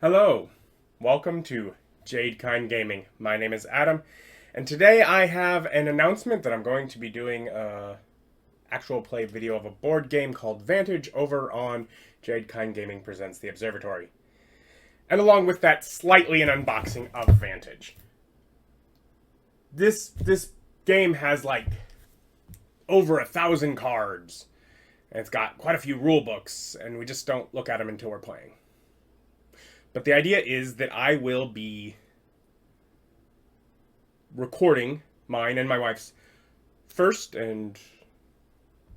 Hello, welcome to Jade Kind Gaming. My name is Adam, and today I have an announcement that I'm going to be doing a actual play video of a board game called Vantage over on Jade Kind Gaming Presents the Observatory. And along with that, slightly an unboxing of Vantage. This game has like over 1,000 cards, and it's got quite a few rule books, and we just don't look at them until we're playing. But the idea is that I will be recording mine and my wife's first and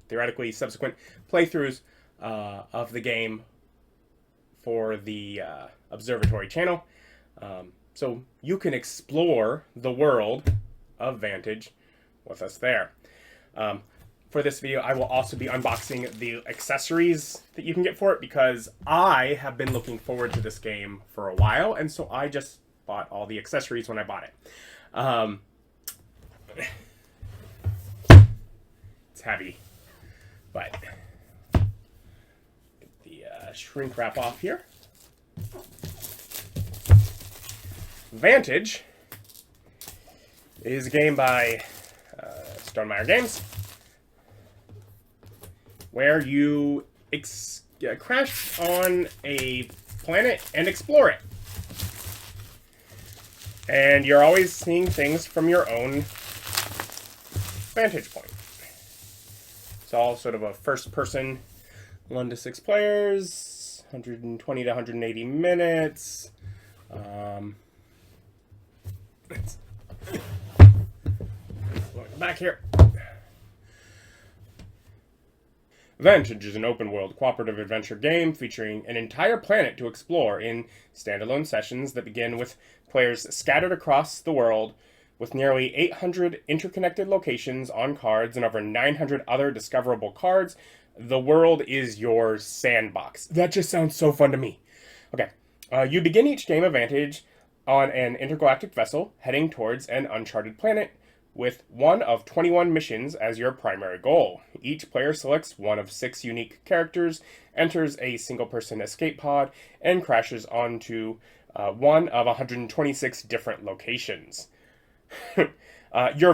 theoretically subsequent playthroughs of the game for the Observatory channel. So you can explore the world of Vantage with us there. For this video, I will also be unboxing the accessories that you can get for it because I have been looking forward to this game for a while, and so I just bought all the accessories when I bought it. It's heavy, but get the shrink wrap off here. Vantage is a game by Stonemaier Games, where you crash on a planet and explore it. And you're always seeing things from your own vantage point. It's all sort of a first-person, 1 to 6 players, 120 to 180 minutes. Let's look back here. Vantage is an open-world cooperative adventure game featuring an entire planet to explore in standalone sessions that begin with players scattered across the world with nearly 800 interconnected locations on cards and over 900 other discoverable cards. The world is your sandbox. That just sounds so fun to me. Okay, you begin each game of Vantage on an intergalactic vessel heading towards an uncharted planet with one of 21 missions as your primary goal. Each player selects one of 6 unique characters, enters a single-person escape pod, and crashes onto one of 126 different locations. You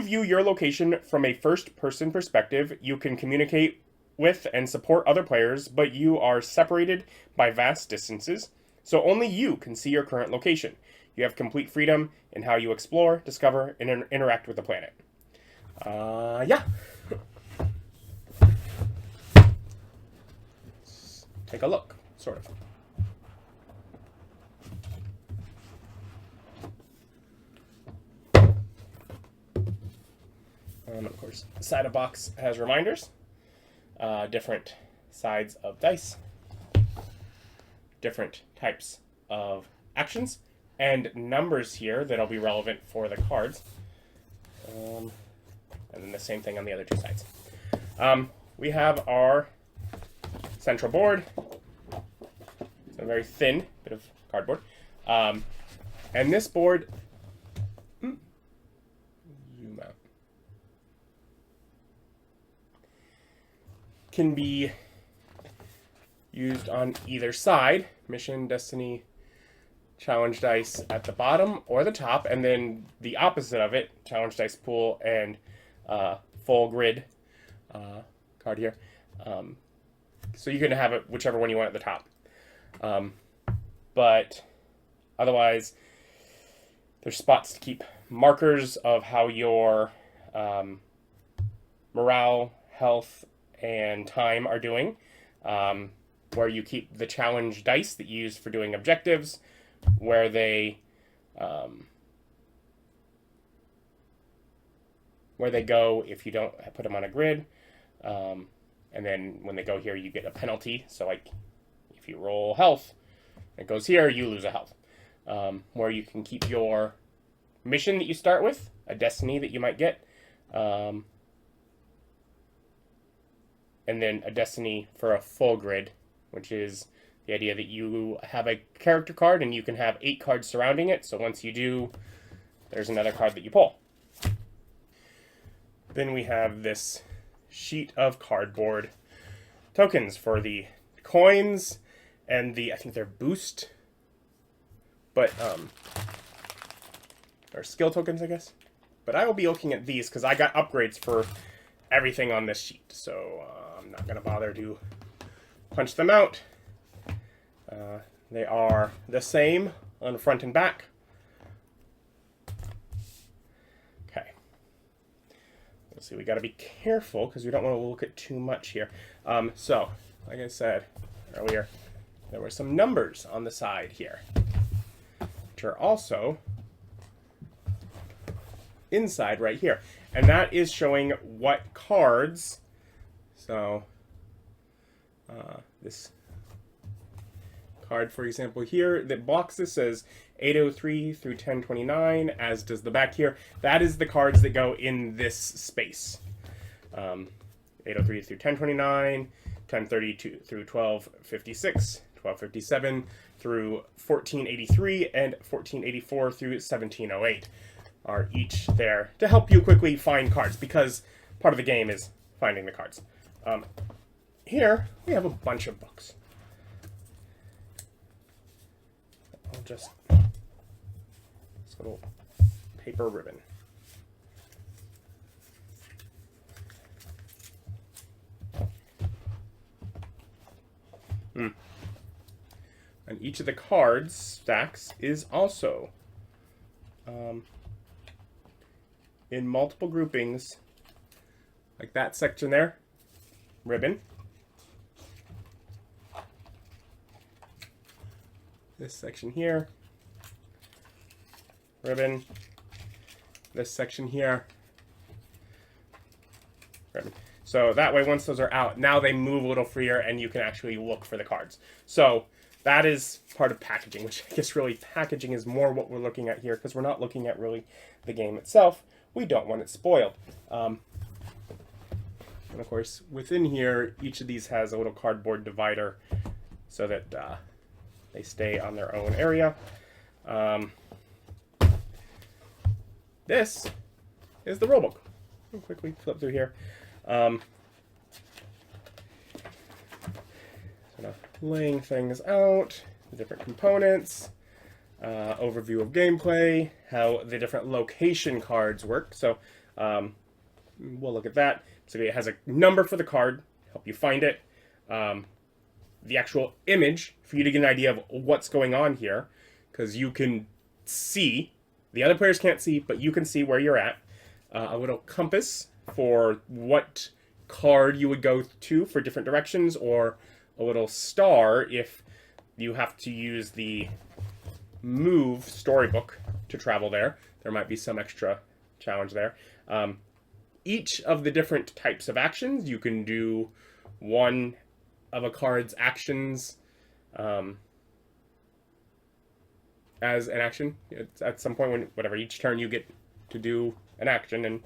view your location from a first-person perspective. You can communicate with and support other players, but you are separated by vast distances, so only you can see your current location. You have complete freedom in how you explore, discover, and interact with the planet. Yeah. Let's take a look, sort of. Of course, the side of the box has reminders, different sides of dice, different types of actions, and numbers here that'll be relevant for the cards. And then the same thing on the other 2 sides. We have our central board. It's a very thin bit of cardboard. And this board, zoom out, can be used on either side. Mission, Destiny, challenge dice at the bottom or the top, and then the opposite of it, challenge dice pool and full grid card here. So you can have it whichever one you want at the top. But otherwise, there's spots to keep markers of how your morale, health, and time are doing, where you keep the challenge dice that you use for doing objectives, where they go if you don't put them on a grid, and then when they go here you get a penalty. So like if you roll health, it goes here, you lose a health. Where you can keep your mission that you start with, a destiny that you might get, and then a destiny for a full grid, which is the idea that you have a character card and you can have 8 cards surrounding it. So once you do, there's another card that you pull. Then we have this sheet of cardboard tokens for the coins and the, I think they're boost But, or skill tokens, I guess. But I will be looking at these because I got upgrades for everything on this sheet. So I'm not going to bother to punch them out. They are the same on front and back. Okay. Let's see, we got to be careful because we don't want to look at too much here. So, like I said earlier, there were some numbers on the side here, which are also inside right here. And that is showing what cards, so this card, for example, here, that blocks this says 803 through 1029, as does the back here. That is the cards that go in this space. 803 through 1029, 1032 through 1256, 1257 through 1483, and 1484 through 1708 are each there to help you quickly find cards, because part of the game is finding the cards. Here, we have a bunch of books. I'll just this little paper ribbon. And each of the cards stacks is also in multiple groupings, like that section there, ribbon. This section here, ribbon. This section here, ribbon. So that way, once those are out, now they move a little freer and you can actually look for the cards. So that is part of packaging, which I guess really packaging is more what we're looking at here, because we're not looking at really the game itself. We don't want it spoiled. And of course, within here, each of these has a little cardboard divider so that they stay on their own area. This is the rulebook. I'll quickly flip through here. Sort of laying things out, the different components, overview of gameplay, how the different location cards work. So we'll look at that. So it has a number for the card, help you find it. The actual image for you to get an idea of what's going on here, because you can see, the other players can't see, but you can see where you're at. A little compass for what card you would go to for different directions, or a little star if you have to use the move storybook to travel there. There might be some extra challenge there. Each of the different types of actions, you can do one of a card's actions as an action. It's at some point, when whatever, each turn you get to do an action, and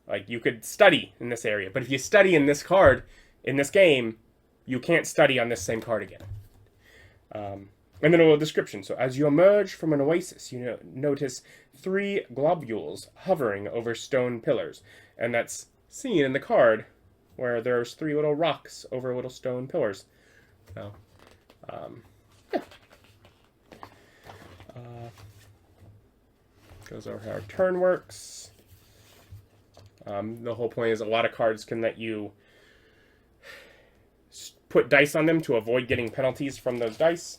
like you could study in this area, but if you study in this card in this game, you can't study on this same card again. And then a little description. So as you emerge from an oasis, you notice 3 globules hovering over stone pillars, and that's seen in the card where there's 3 little rocks over little stone pillars. So, yeah. Goes over how our turn works. The whole point is a lot of cards can let you put dice on them to avoid getting penalties from those dice.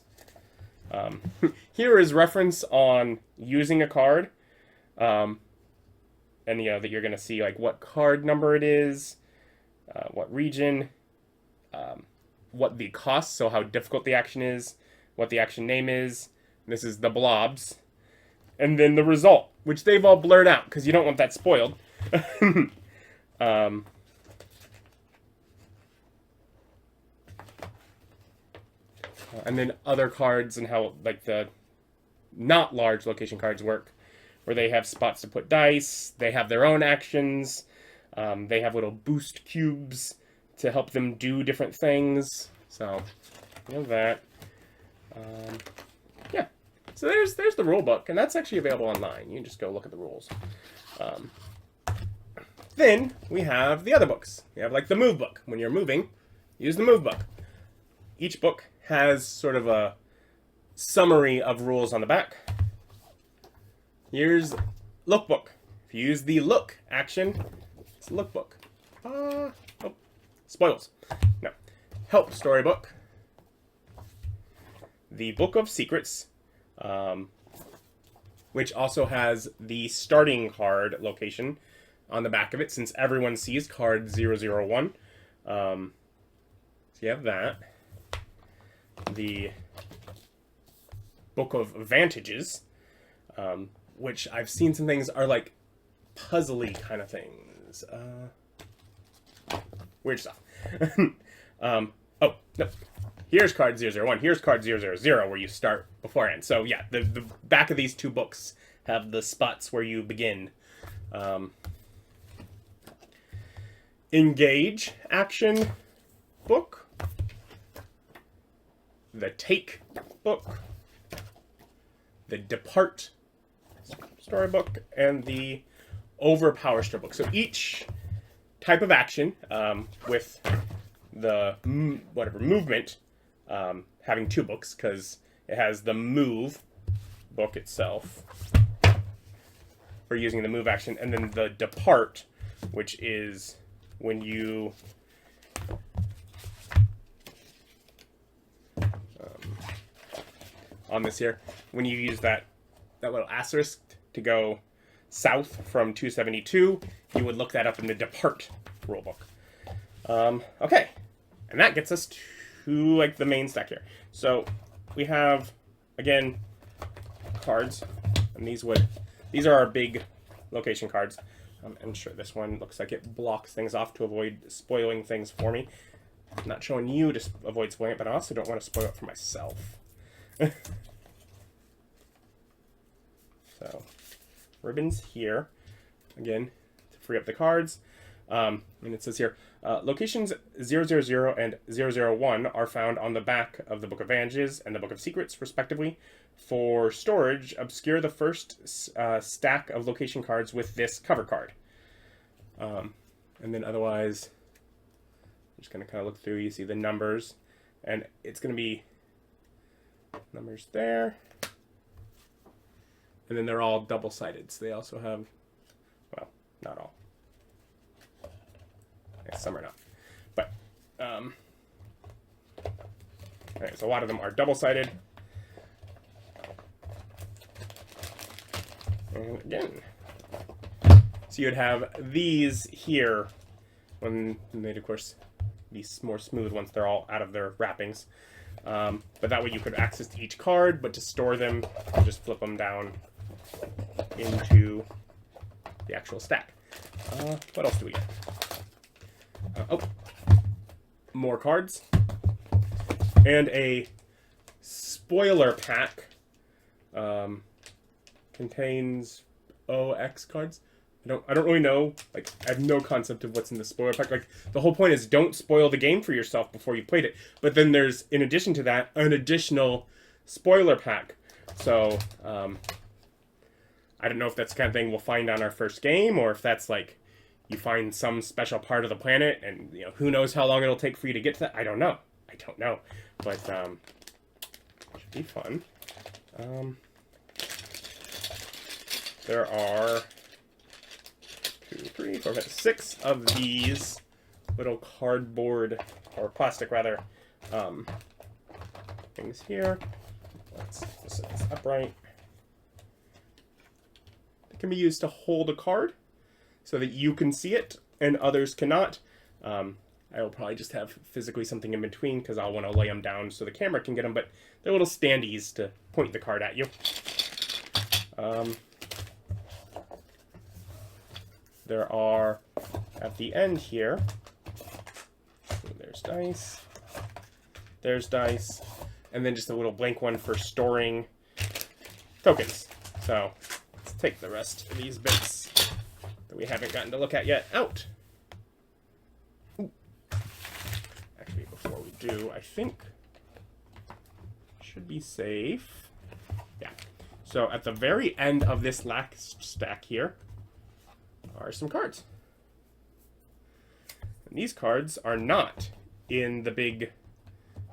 Here is reference on using a card, and that you're going to see like what card number it is, what region, what the cost, so how difficult the action is, what the action name is. This is the blobs, and then the result, which they've all blurred out because you don't want that spoiled. And then other cards and how like the not large location cards work, where they have spots to put dice, they have their own actions, they have little boost cubes to help them do different things. So, you know that. Yeah. So there's the rule book, and that's actually available online. You can just go look at the rules. Then we have the other books. We have like the move book. When you're moving, use the move book. Each book has sort of a summary of rules on the back. Here's lookbook. If you use the look action, it's lookbook. Oh, spoils. No. Help storybook. The Book of Secrets, which also has the starting card location on the back of it, since everyone sees card 001. So you have that. The Book of Vantages, which I've seen some things are like puzzly kind of things. Weird stuff. Oh, no. Here's card 001. Here's card 000, where you start beforehand. So, yeah, the back of these two books have the spots where you begin. Engage action book. The Take book. The Depart storybook. And the Overpower storybook. So each type of action with the movement having two books, because it has the move book itself for using the move action, and then the depart, which is when you on this here, when you use that little asterisk to go south from 272, you would look that up in the depart rulebook. Okay, and that gets us to like the main stack here. So we have, again, cards, and these are our big location cards. I'm sure this one looks like it blocks things off to avoid spoiling things for me. I'm not showing you to avoid spoiling it, but I also don't want to spoil it for myself. So, ribbons here, again, to free up the cards. And it says here, locations 000 and 001 are found on the back of the Book of Vantages and the Book of Secrets, respectively. For storage, obscure the first stack of location cards with this cover card. And then otherwise, I'm just going to kind of look through. You see the numbers, and it's going to be numbers there. And then they're all double-sided, so they also have, well, not all. Some are not. But, anyways, a lot of them are double-sided. And again, so you'd have these here when they'd, of course, be more smooth once they're all out of their wrappings. But that way you could access to each card, but to store them, you just flip them down into the actual stack. What else do we get? More cards. And a spoiler pack. Contains OX cards. I don't really know. Like, I have no concept of what's in the spoiler pack. Like, the whole point is don't spoil the game for yourself before you played it. But then there's, in addition to that, an additional spoiler pack. So, I don't know if that's the kind of thing we'll find on our first game, or if that's like you find some special part of the planet, and you know, who knows how long it'll take for you to get to that. I don't know. But should be fun. There are 2, 3, 4, 5, 6 of these little cardboard, or plastic rather, things here. Let's set this upright. It can be used to hold a card so that you can see it and others cannot. I will probably just have physically something in between because I'll want to lay them down so the camera can get them, but they're little standees to point the card at you. There are, at the end here, there's dice, and then just a little blank one for storing tokens. So let's take the rest of these bits that we haven't gotten to look at yet out. Ooh. Actually, before we do, I think should be safe. Yeah. So at the very end of this last stack here are some cards. And these cards are not in the big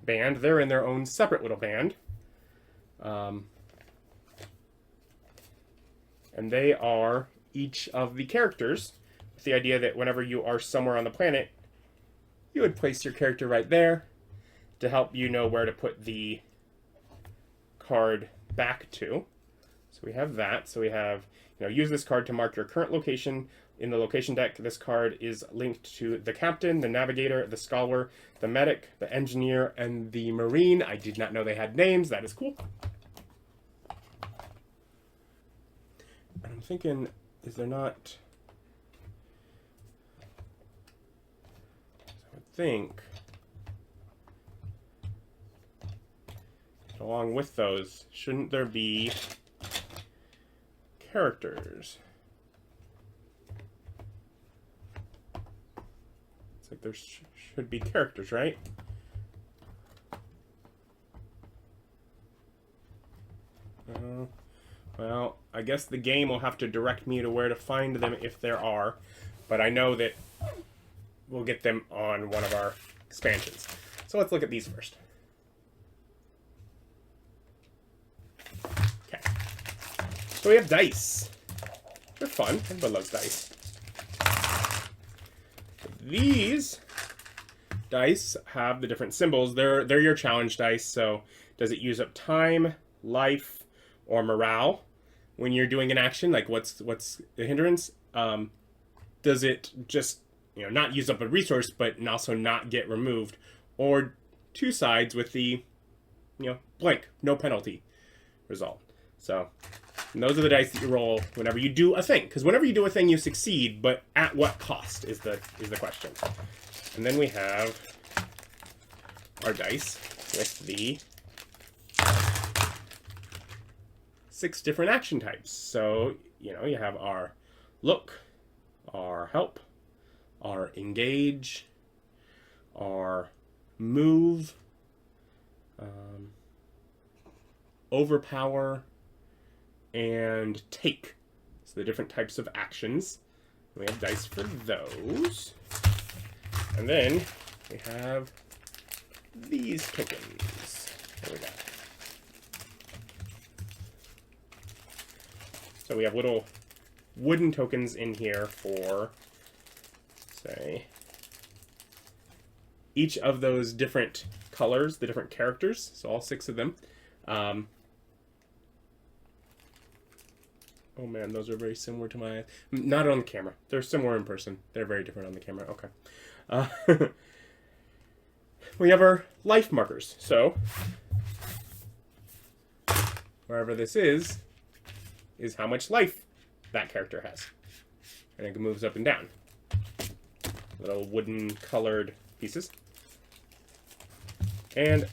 band. They're in their own separate little band. And they are each of the characters, with the idea that whenever you are somewhere on the planet, you would place your character right there to help you know where to put the card back to. So we have that. So we have, use this card to mark your current location. In the location deck, this card is linked to the captain, the navigator, the scholar, the medic, the engineer, and the marine. I did not know they had names. That is cool. And I'm thinking, is there not... I would think... along with those, shouldn't there be characters? It's like there should be characters, right? Well, I guess the game will have to direct me to where to find them if there are, but I know that we'll get them on one of our expansions. So let's look at these first. Okay. So we have dice. They're fun. Everybody loves dice. These dice have the different symbols. They're your challenge dice. So does it use up time, life, or morale when you're doing an action? Like what's the hindrance? Does it just not use up a resource but also not get removed? Or two sides with the blank, no penalty result. So and those are the dice that you roll whenever you do a thing. Because whenever you do a thing, you succeed, but at what cost is the question. And then we have our dice with the 6 different action types. So, you have our look, our help, our engage, our move, overpower, and take. So the different types of actions. We have dice for those. And then we have these tokens. There we go. So we have little wooden tokens in here for, say, each of those different colors, the different characters. So all 6 of them. Oh man, those are very similar to my... Not on the camera. They're similar in person. They're very different on the camera. Okay. We have our life markers. So, wherever this is how much life that character has. And it moves up and down. Little wooden colored pieces. And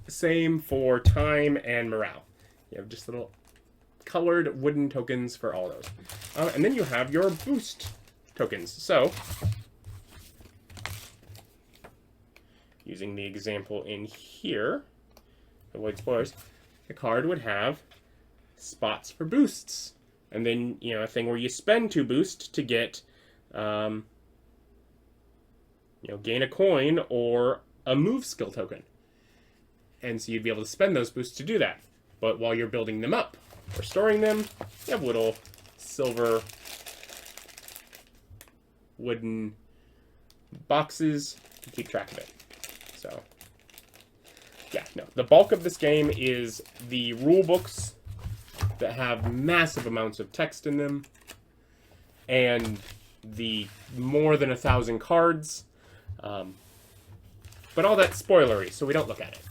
same for time and morale. You have just little colored wooden tokens for all those. And then you have your boost tokens. So, using the example in here, avoid spoilers, the card would have spots for boosts. And then, a thing where you spend 2 boost to get, gain a coin or a move skill token. And so you'd be able to spend those boosts to do that. But while you're building them up or storing them, you have little silver wooden boxes to keep track of it. So, yeah, no. The bulk of this game is the rule books that have massive amounts of text in them and the more than 1,000 cards. But all that's spoilery, so we don't look at it.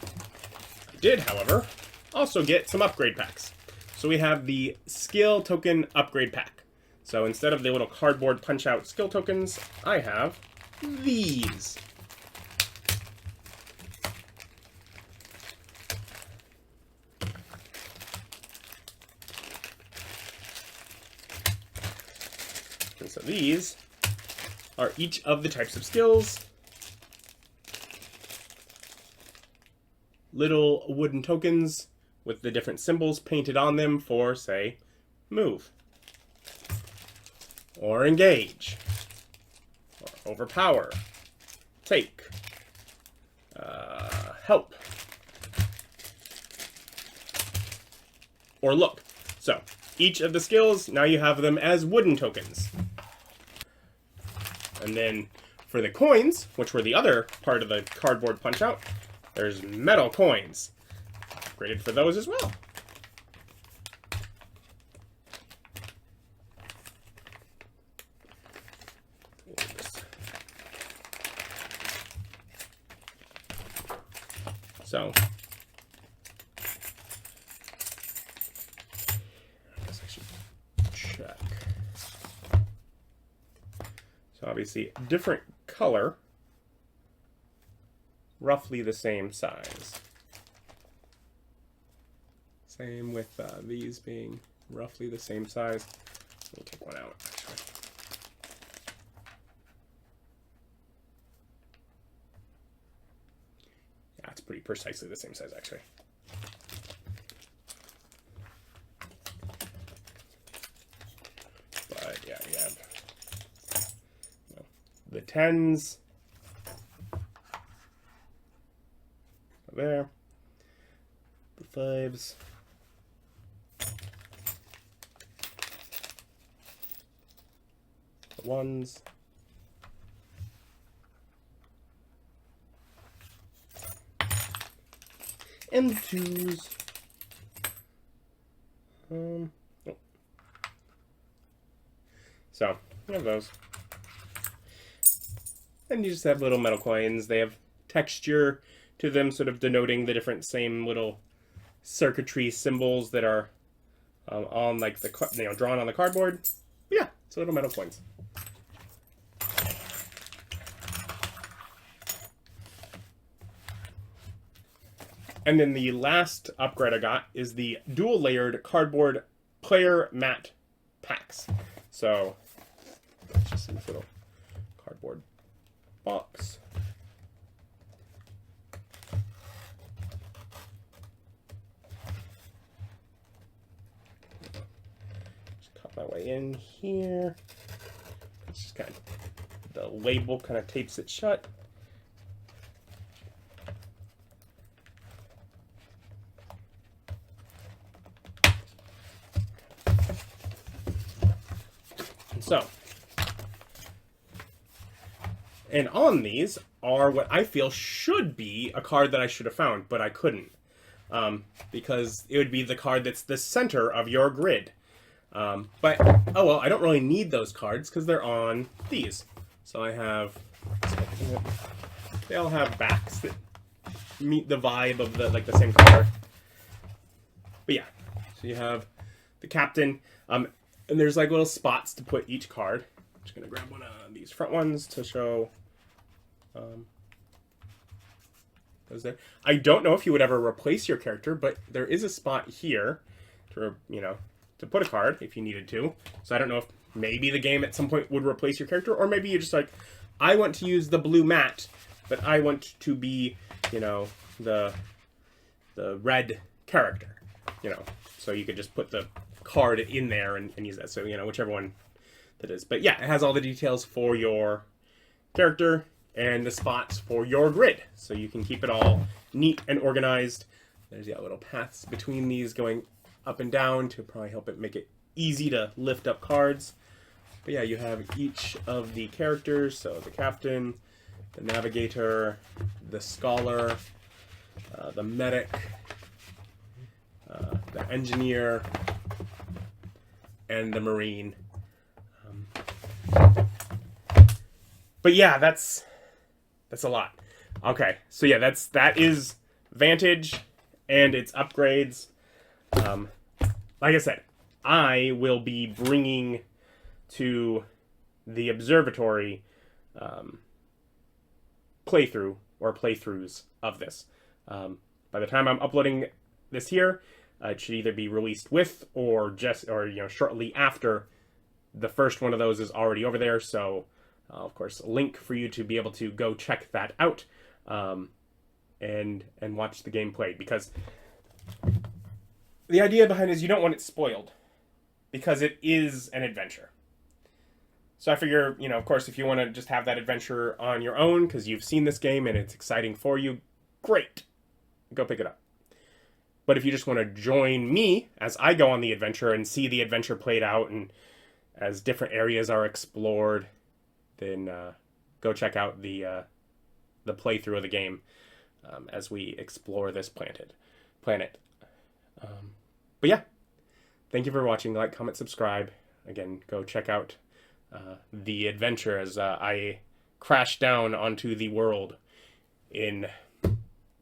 I did, however, also get some upgrade packs. So we have the skill token upgrade pack. So instead of the little cardboard punch-out skill tokens, I have these. And so these are each of the types of skills. Little wooden tokens with the different symbols painted on them for, say, move, or engage, or overpower, take, help, or look. So each of the skills, now you have them as wooden tokens. And then for the coins, which were the other part of the cardboard punch-out, there's metal coins. Graded for those as well. So, I guess I should check. So obviously, different color, roughly the same size. Same with these being roughly the same size. Let me take one out, actually. Yeah, it's pretty precisely the same size, actually. But yeah, you have the 10s there, the 5s, the 1s, and the 2s. Oh. So, you have those. And you just have little metal coins. They have texture to them, sort of denoting the different same little circuitry symbols that are on like the drawn on the cardboard. But yeah, it's little metal coins. And then the last upgrade I got is the dual layered cardboard player mat packs. So it's just this little cardboard box. Just cut my way in here. It's just kind of, the label kind of tapes it shut. So, and on these are what I feel should be a card that I should have found, but I couldn't. Because it would be the card that's the center of your grid. But, oh well, I don't really need those cards because they're on these. So I have, they all have backs that meet the vibe of the, like the same color. But yeah, so you have the captain, and there's like little spots to put each card. I'm just gonna grab one of these front ones to show those there. I don't know if you would ever replace your character, but there is a spot here to, to put a card if you needed to. So I don't know if maybe the game at some point would replace your character, or maybe you're just like, I want to use the blue mat, but I want to be, the red character, so you could just put the card in there and use that. So, whichever one that is. But yeah, it has all the details for your character and the spots for your grid. So you can keep it all neat and organized. There's little paths between these going up and down to probably help it make it easy to lift up cards. But yeah, you have each of the characters. So the captain, the navigator, the scholar, the medic, the engineer, and the marine. But yeah, that's a lot. Okay, so yeah, that is Vantage and its upgrades. Like I said, I will be bringing to the Observatory playthrough or playthroughs of this. By the time I'm uploading this here, it should either be released with or shortly after the first one of those is already over there. So, of course, a link for you to be able to go check that out and watch the gameplay, because the idea behind it is you don't want it spoiled, because it is an adventure. So I figure, of course, if you want to just have that adventure on your own because you've seen this game and it's exciting for you, great. Go pick it up. But if you just want to join me as I go on the adventure and see the adventure played out and as different areas are explored, then go check out the playthrough of the game as we explore this planet. But yeah, thank you for watching. Like, comment, subscribe. Again, go check out the adventure as I crash down onto the world in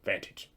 Vantage.